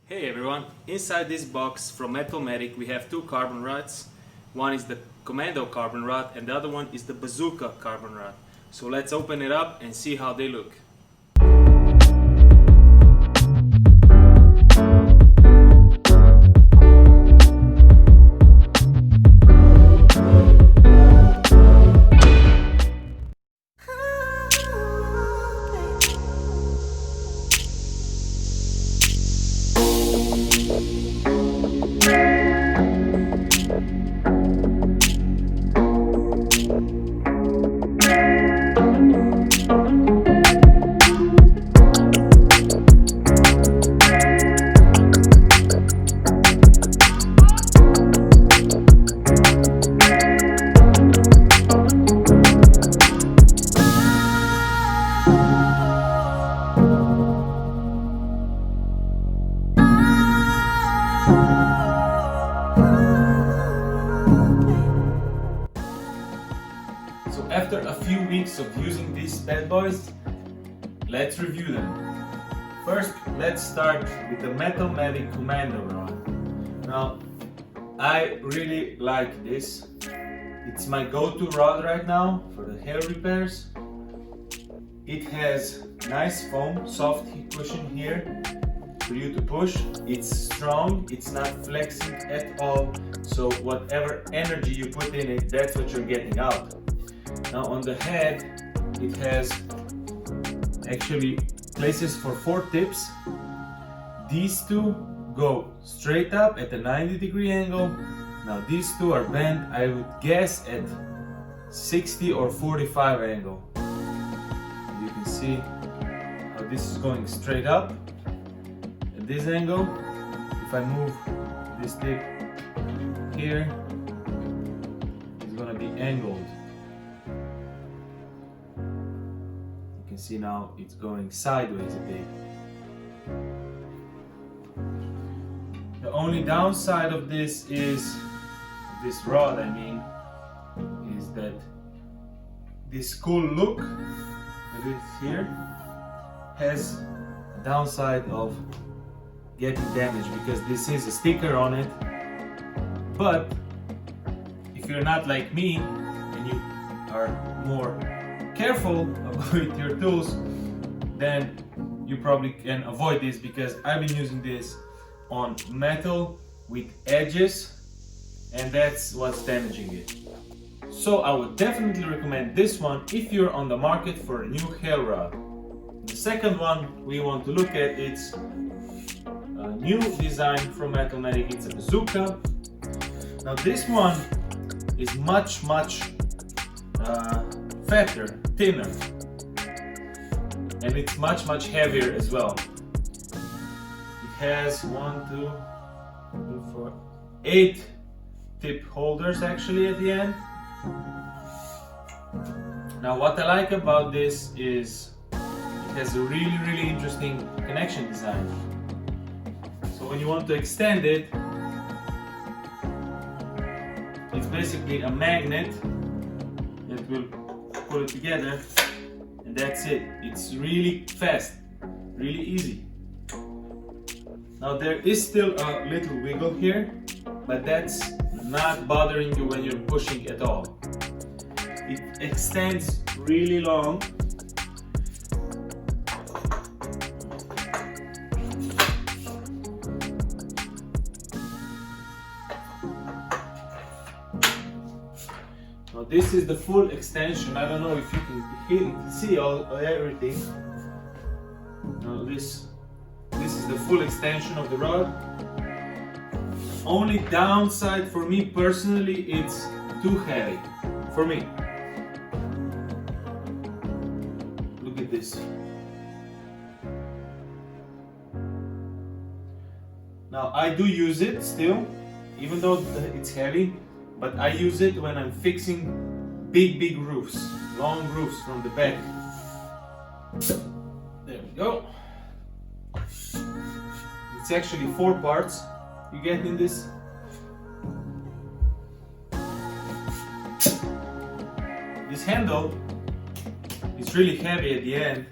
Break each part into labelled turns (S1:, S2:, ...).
S1: Hey everyone, inside this box from Metalmatic we have two carbon rods. One is the Commando carbon rod and the other one is the Bazooka carbon rod. So let's open it up and see how they look. So after a few weeks of using these bad boys, let's review them. First, let's start with the Metalmatic Commando rod. Now, I really like this. It's my go-to rod right now for the hair repairs. It has nice foam, soft cushion here for you to push. It's strong, it's not flexing at all, so whatever energy you put in it, that's what you're getting out. Now on the head, it has actually places for 4 tips. These two go straight up at a 90-degree angle. Now these two are bent, I would guess, at 60 or 45 angle. You can see how this is going straight up at this angle. If I move this tip here, it's gonna be angled. See, now it's going sideways a bit. The only downside of this rod, is that this cool look that is here has a downside of getting damaged because this is a sticker on it. But if you're not like me and you are more careful with your tools, then you probably can avoid this, because I've been using this on metal with edges and that's what's damaging it. So I would definitely recommend this one if you're on the market for a new hair rod. The second one we want to look at, it's a new design from Metalmatic. It's a Bazooka. Now this one is much fatter, thinner, and it's much heavier as well. It has 8 tip holders actually at the end. Now what I like about this is it has a really interesting connection design. So when you want to extend it, it's basically a magnet that will put it together, and that's it. It's really fast, really easy. Now there is still a little wiggle here, but that's not bothering you when you're pushing at all. It extends really long. Now this is the full extension. I don't know if you can see everything. Now this is the full extension of the rod. Only downside for me personally, it's too heavy for me. Look at this. Now I do use it still, even though it's heavy. But I use it when I'm fixing big roofs, long roofs from the back. There we go. It's actually 4 parts you get in this. This handle is really heavy at the end.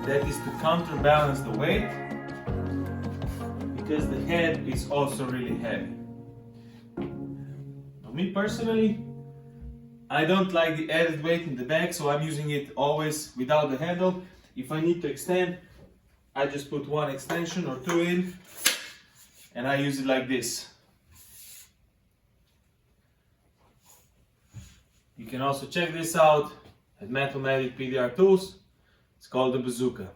S1: That is to counterbalance the weight, because the head is also really heavy. For me personally, I don't like the added weight in the back, so I'm using it always without the handle. If I need to extend, I just put one extension or two in, and I use it like this. You can also check this out at Matomatic PDR Tools. It's called the Bazooka.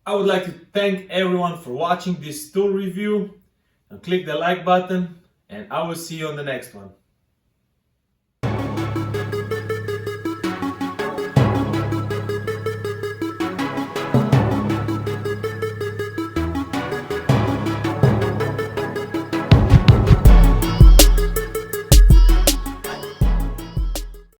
S1: I would like to thank everyone for watching this tool review. Now click the like button, and I will see you on the next one.